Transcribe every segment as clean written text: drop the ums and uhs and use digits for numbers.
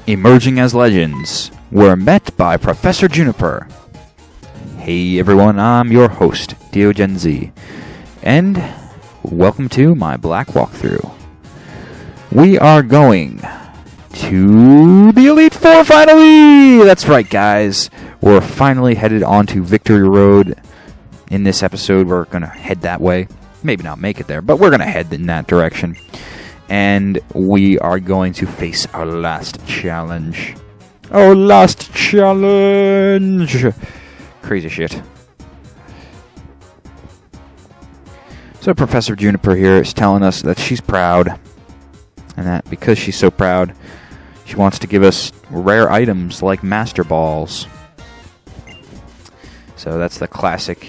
emerging as legends, were met by Professor Juniper. Hey everyone, I'm your host, DeoGenZ, and welcome to my Black Walkthrough. We are going to the Elite Four finally! That's right, guys. We're finally headed onto Victory Road. In this episode, we're going to head that way. Maybe not make it there, but we're going to head in that direction. And we are going to face our last challenge. Our last challenge! Crazy shit. So Professor Juniper here is telling us that she's proud. And that because she's so proud, she wants to give us rare items like Master Balls. So that's the classic,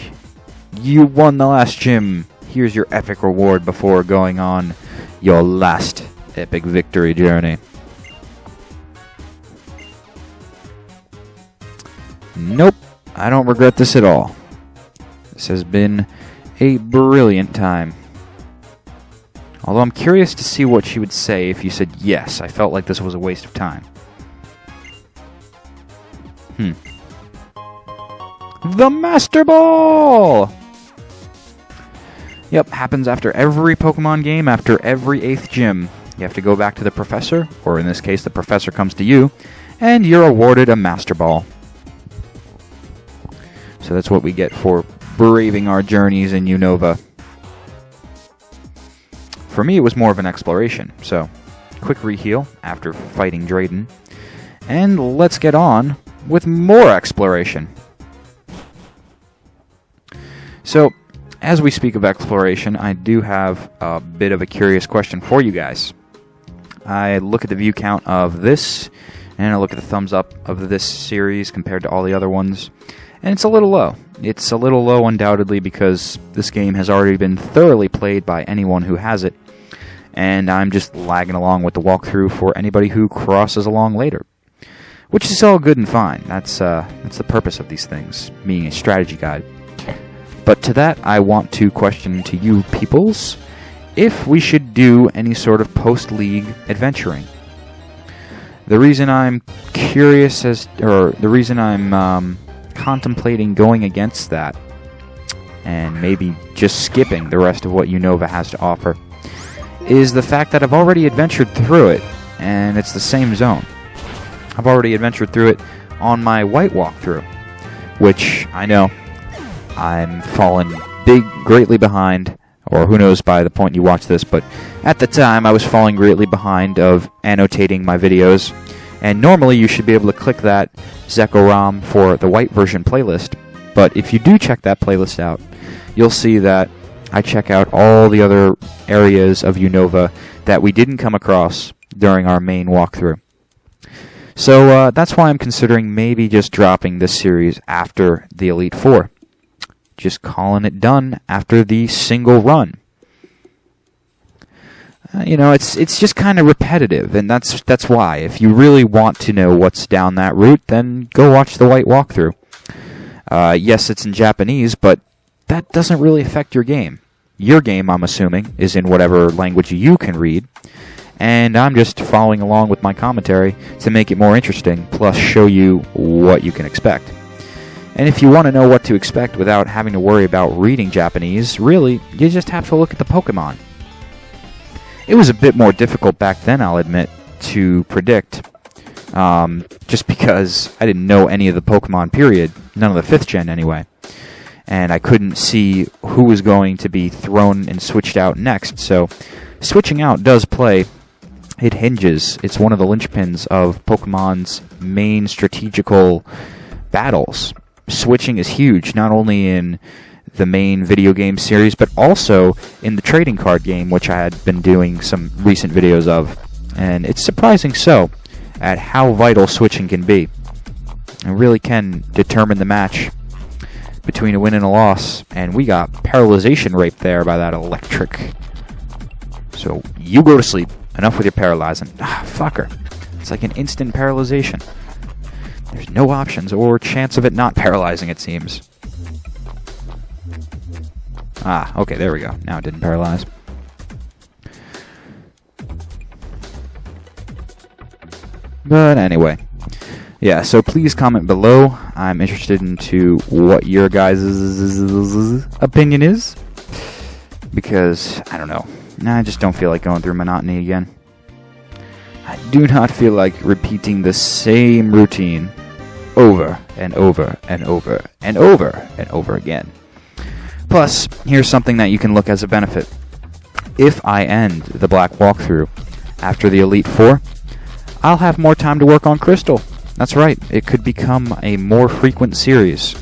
you won the last gym, here's your epic reward before going on your last epic victory journey. Nope, I don't regret this at all. This has been a brilliant time. Although I'm curious to see what she would say if you said yes. I felt like this was a waste of time. The Master Ball! Yep, happens after every Pokemon game, after every 8th gym. You have to go back to the professor, or in this case, the professor comes to you, and you're awarded a Master Ball. So that's what we get for braving our journeys in Unova. For me, it was more of an exploration, so quick reheal after fighting Drayden, and let's get on with more exploration. So, as we speak of exploration, I do have a bit of a curious question for you guys. I look at the view count of this, and I look at the thumbs up of this series compared to all the other ones, and it's a little low. It's a little low undoubtedly because this game has already been thoroughly played by anyone who has it, and I'm just lagging along with the walkthrough for anybody who crosses along later. Which is all good and fine. That's the purpose of these things, being a strategy guide. But to that, I want to question to you peoples if we should do any sort of post-league adventuring. The reason I'm curious the reason I'm contemplating going against that, and maybe just skipping the rest of what Unova has to offer, is the fact that I've already adventured through it, and it's the same zone. I've already adventured through it on my white walkthrough, which I know I'm fallen greatly behind, or who knows by the point you watch this, but at the time I was falling greatly behind of annotating my videos, and normally you should be able to click that Zekoram for the white version playlist, but if you do check that playlist out, you'll see that I check out all the other areas of Unova that we didn't come across during our main walkthrough. So that's why I'm considering maybe just dropping this series after the Elite Four. Just calling it done after the single run. It's just kind of repetitive, and that's why. If you really want to know what's down that route, then go watch the white walkthrough. Yes, it's in Japanese, but that doesn't really affect your game. Your game, I'm assuming, is in whatever language you can read, and I'm just following along with my commentary to make it more interesting, plus show you what you can expect. And if you want to know what to expect without having to worry about reading Japanese, really, you just have to look at the Pokemon. It was a bit more difficult back then, I'll admit, to predict, just because I didn't know any of the Pokemon, period. None of the 5th gen, anyway. And I couldn't see who was going to be thrown and switched out next, so switching out does play. It hinges. It's one of the linchpins of Pokemon's main strategical battles. Switching is huge, not only in the main video game series, but also in the trading card game, which I had been doing some recent videos of. And it's surprising so, at how vital switching can be. It really can determine the match between a win and a loss, and we got paralyzation raped there by that electric. So, you go to sleep. Enough with your paralyzing. Fucker. It's like an instant paralyzation. There's no options or chance of it not paralyzing, it seems. Okay, there we go. Now it didn't paralyze. But anyway, yeah, so please comment below. I'm interested into what your guys' opinion is, because, I don't know, I just don't feel like going through monotony again. I do not feel like repeating the same routine over and over and over and over and over again. Plus, here's something that you can look as a benefit. If I end the Black walkthrough after the Elite Four, I'll have more time to work on Crystal. That's right, it could become a more frequent series.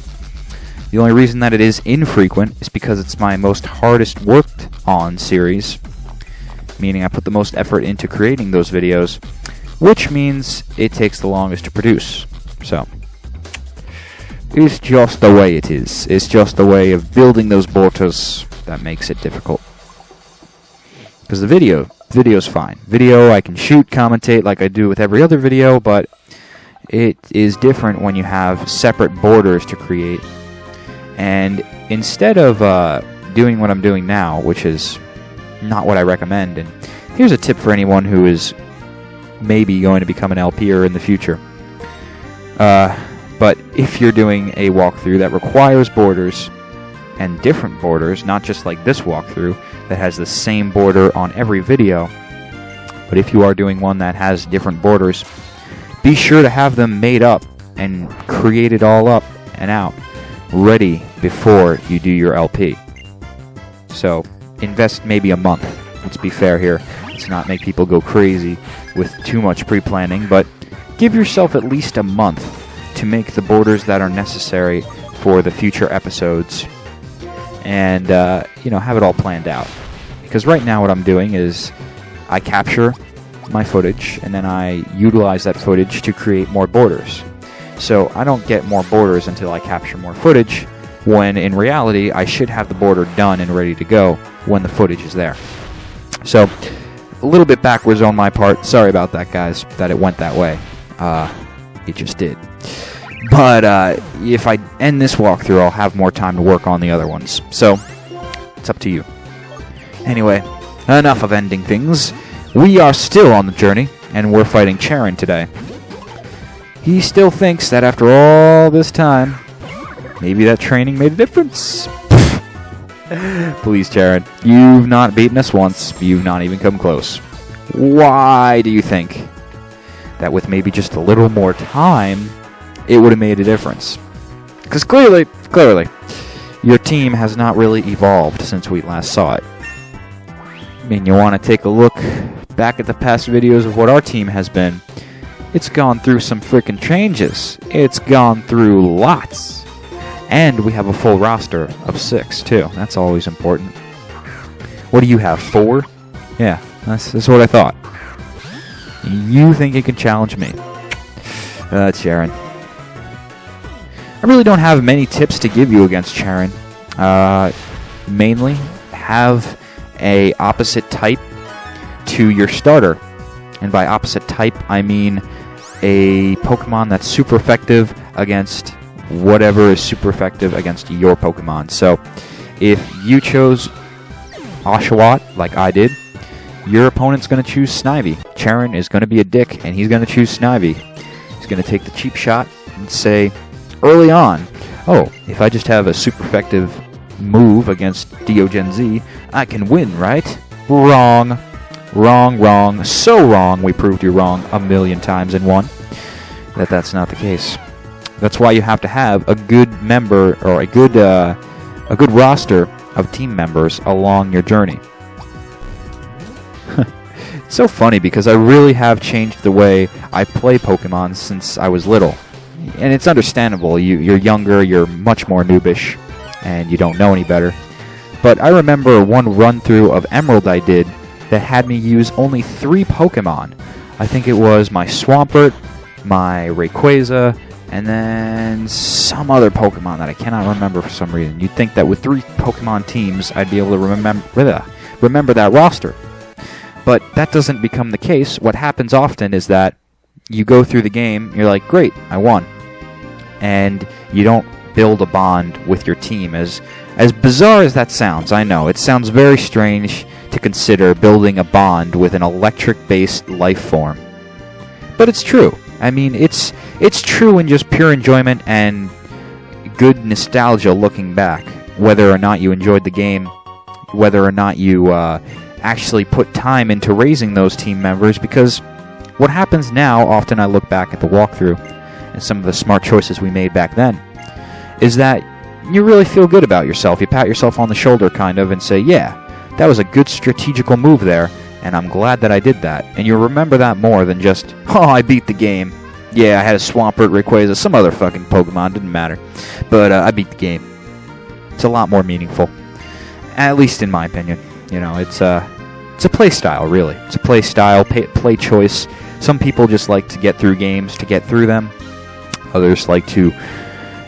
The only reason that it is infrequent is because it's my most hardest worked on series, meaning I put the most effort into creating those videos, which means it takes the longest to produce. So, it's just the way it is. It's just the way of building those borders that makes it difficult. Because the video's fine. Video, I can shoot, commentate like I do with every other video, but it is different when you have separate borders to create. And instead of doing what I'm doing now, which is not what I recommend, and here's a tip for anyone who is maybe going to become an LPer in the future. But if you're doing a walkthrough that requires borders, and different borders, not just like this walkthrough that has the same border on every video, but if you are doing one that has different borders, be sure to have them made up and create it all up and out, ready before you do your LP. So, invest maybe a month. Let's be fair here. Let's not make people go crazy with too much pre-planning, but give yourself at least a month to make the borders that are necessary for the future episodes, and have it all planned out. Because right now what I'm doing is I capture my footage and then I utilize that footage to create more borders. So I don't get more borders until I capture more footage, when in reality I should have the border done and ready to go when the footage is there. So a little bit backwards on my part. Sorry about that, guys, that it went that way. It just did. But if I end this walkthrough, I'll have more time to work on the other ones. So, it's up to you. Anyway, enough of ending things. We are still on the journey, and we're fighting Charon today. He still thinks that after all this time, maybe that training made a difference. Please, Charon, you've not beaten us once. You've not even come close. Why do you think that with maybe just a little more time, it would have made a difference? Because clearly, your team has not really evolved since we last saw it. I mean, you want to take a look back at the past videos of what our team has been. It's gone through some freaking changes. It's gone through lots. And we have a full roster of 6, too. That's always important. What do you have, 4? Yeah, that's what I thought. You think you can challenge me? Charon. I really don't have many tips to give you against Charon. Mainly, have a opposite type to your starter. And by opposite type, I mean a Pokemon that's super effective against whatever is super effective against your Pokemon. So, if you chose Oshawott, like I did, your opponent's going to choose Snivy. Charon is going to be a dick, and he's going to choose Snivy. He's going to take the cheap shot and say, early on, oh, if I just have a super effective move against DeoGenZ, I can win, right? Wrong. Wrong. So wrong, we proved you wrong a million times in one. That's not the case. That's why you have to have a good member, or a good roster of team members along your journey. It's so funny because I really have changed the way I play Pokemon since I was little. And it's understandable. You're younger, you're much more noobish, and you don't know any better. But I remember one run-through of Emerald I did that had me use only 3 Pokemon. I think it was my Swampert, my Rayquaza, and then some other Pokemon that I cannot remember for some reason. You'd think that with 3 Pokemon teams, I'd be able to remember that roster. But that doesn't become the case. What happens often is that you go through the game, you're like, great, I won. And you don't build a bond with your team. As bizarre as that sounds, I know, it sounds very strange to consider building a bond with an electric-based life form. but it's true. I mean, it's true in just pure enjoyment and good nostalgia looking back, whether or not you enjoyed the game, whether or not you actually put time into raising those team members, because what happens now, often I look back at the walkthrough and some of the smart choices we made back then, is that you really feel good about yourself. You pat yourself on the shoulder, kind of, and say, yeah, that was a good strategical move there, and I'm glad that I did that. And you'll remember that more than just, oh, I beat the game. Yeah, I had a Swampert, Rayquaza, some other fucking Pokemon, didn't matter. But I beat the game. It's a lot more meaningful. At least in my opinion. You know, it's a play style, really. It's a play style, play choice. Some people just like to get through games to get through them. Others like to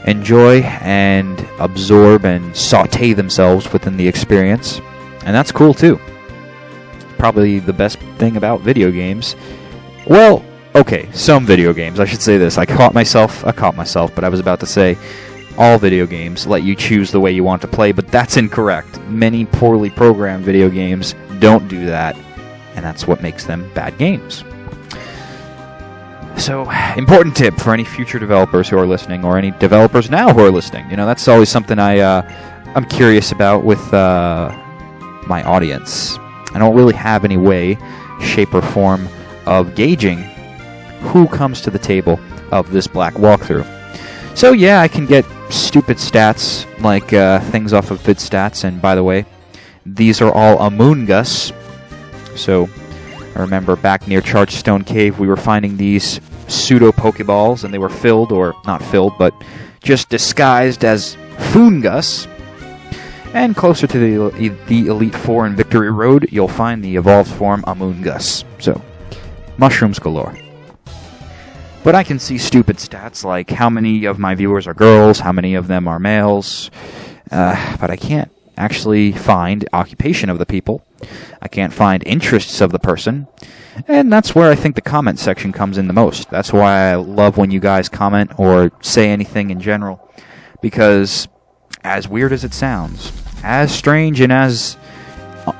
enjoy and absorb and saute themselves within the experience. And that's cool, too. Probably the best thing about video games. Well, okay, some video games. I should say this. I caught myself, but I was about to say all video games let you choose the way you want to play, but that's incorrect. Many poorly programmed video games don't do that, and that's what makes them bad games. So, important tip for any future developers who are listening, or any developers now who are listening. You know, that's always something I'm curious about with my audience. I don't really have any way, shape, or form of gauging who comes to the table of this black walkthrough. So yeah, I can get stupid stats like things off of VidStats, and by the way, these are all Amoongus. So I remember back near Chargestone Cave, we were finding these pseudo Pokeballs, and they were filled, or not filled, but just disguised as Foongus. And closer to the Elite Four in Victory Road, you'll find the evolved form Amoongus. So, mushrooms galore. But I can see stupid stats like how many of my viewers are girls, how many of them are males, but I can't actually find occupation of the people. I can't find interests of the person, and that's where I think the comment section comes in the most. That's why I love when you guys comment or say anything in general, because as weird as it sounds, as strange and as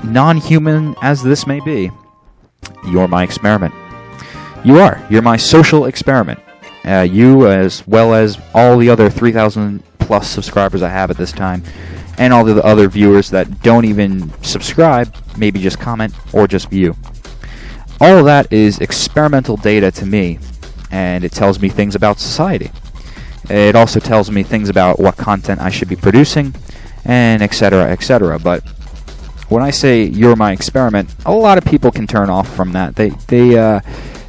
non-human as this may be, you're my experiment. You are. You're my social experiment. You, as well as all the other 3,000 plus subscribers I have at this time, and all the other viewers that don't even subscribe, maybe just comment or just view. All of that is experimental data to me, and it tells me things about society. It also tells me things about what content I should be producing, and etc., etc. But when I say you're my experiment, a lot of people can turn off from that. They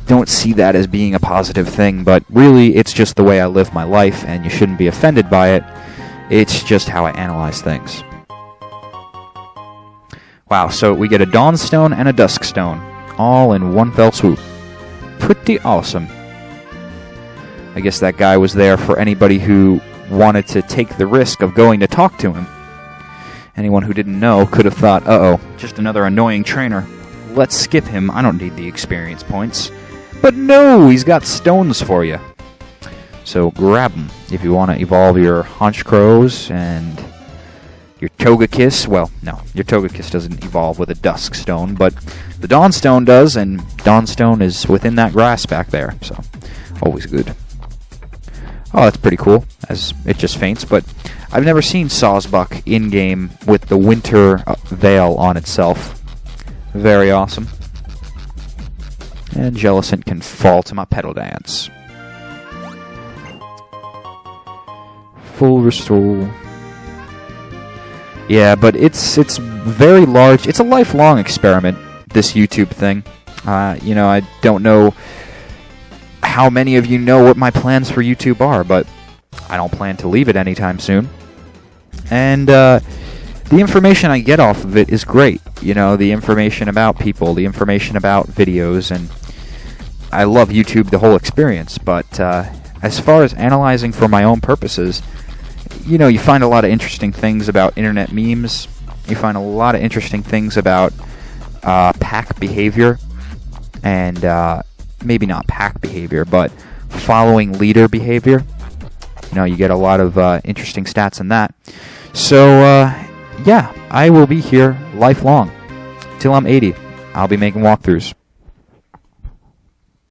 don't see that as being a positive thing, but really it's just the way I live my life, and you shouldn't be offended by it. It's just how I analyze things. Wow, so we get a Dawnstone and a Duskstone, all in one fell swoop. Pretty awesome. I guess that guy was there for anybody who wanted to take the risk of going to talk to him. Anyone who didn't know could have thought, uh-oh, just another annoying trainer. Let's skip him, I don't need the experience points. But no, he's got stones for you. So grab them if you want to evolve your Honchkrows and your Togekiss. Well, no, your Togekiss doesn't evolve with a Duskstone, but the Dawnstone does, and Dawnstone is within that grass back there, so always good. Oh, that's pretty cool, as it just faints, but I've never seen Sawsbuck in-game with the winter veil on itself. Very awesome. And Jellicent can fall to my pedal dance. Full restore. Yeah, but it's very large. It's a lifelong experiment, this YouTube thing. You know, I don't know how many of you know what my plans for YouTube are, but I don't plan to leave it anytime soon. And the information I get off of it is great. You know, the information about people, the information about videos, and I love YouTube, the whole experience. But as far as analyzing for my own purposes, you know, you find a lot of interesting things about internet memes. You find a lot of interesting things about pack behavior, and maybe not pack behavior, but following leader behavior. You know, you get a lot of interesting stats in that. So, yeah, I will be here lifelong. Till I'm 80, I'll be making walkthroughs.